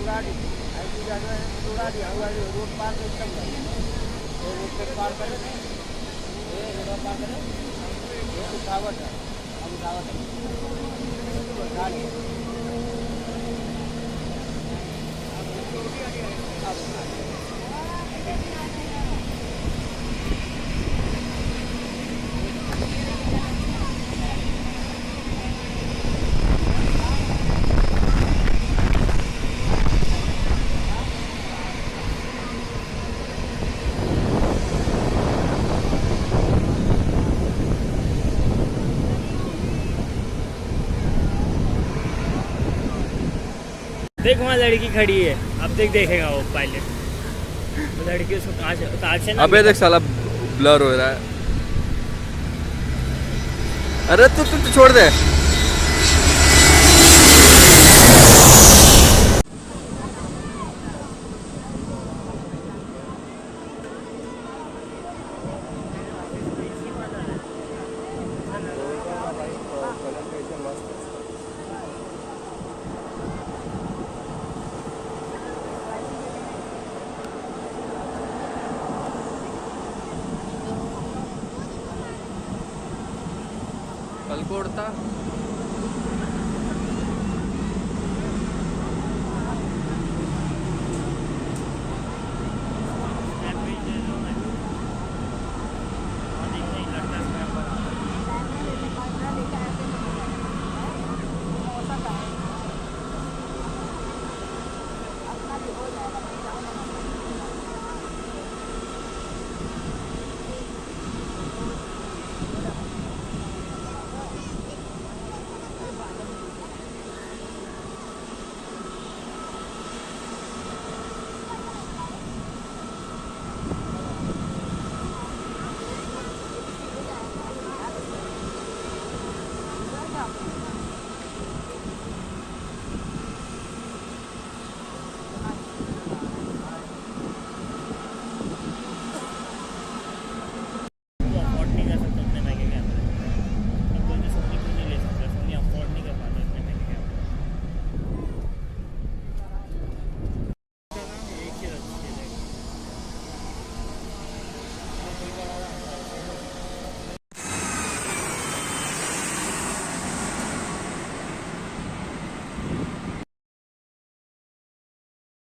गाड़ी ऐसी जगह है तो गाड़ी हमारी रोड पार नहीं कर ये रोड पे पार करे ये रोड पार करे ये उठावट है हम उठावट है गाड़ी देख वहाँ लड़की खड़ी है, अब देखेगा वो पायलट। वो लड़की उसको कांच से ना, अबे देख साला ब्लर हो रहा है। अरे तू छोड़ दे। कल को उड़ता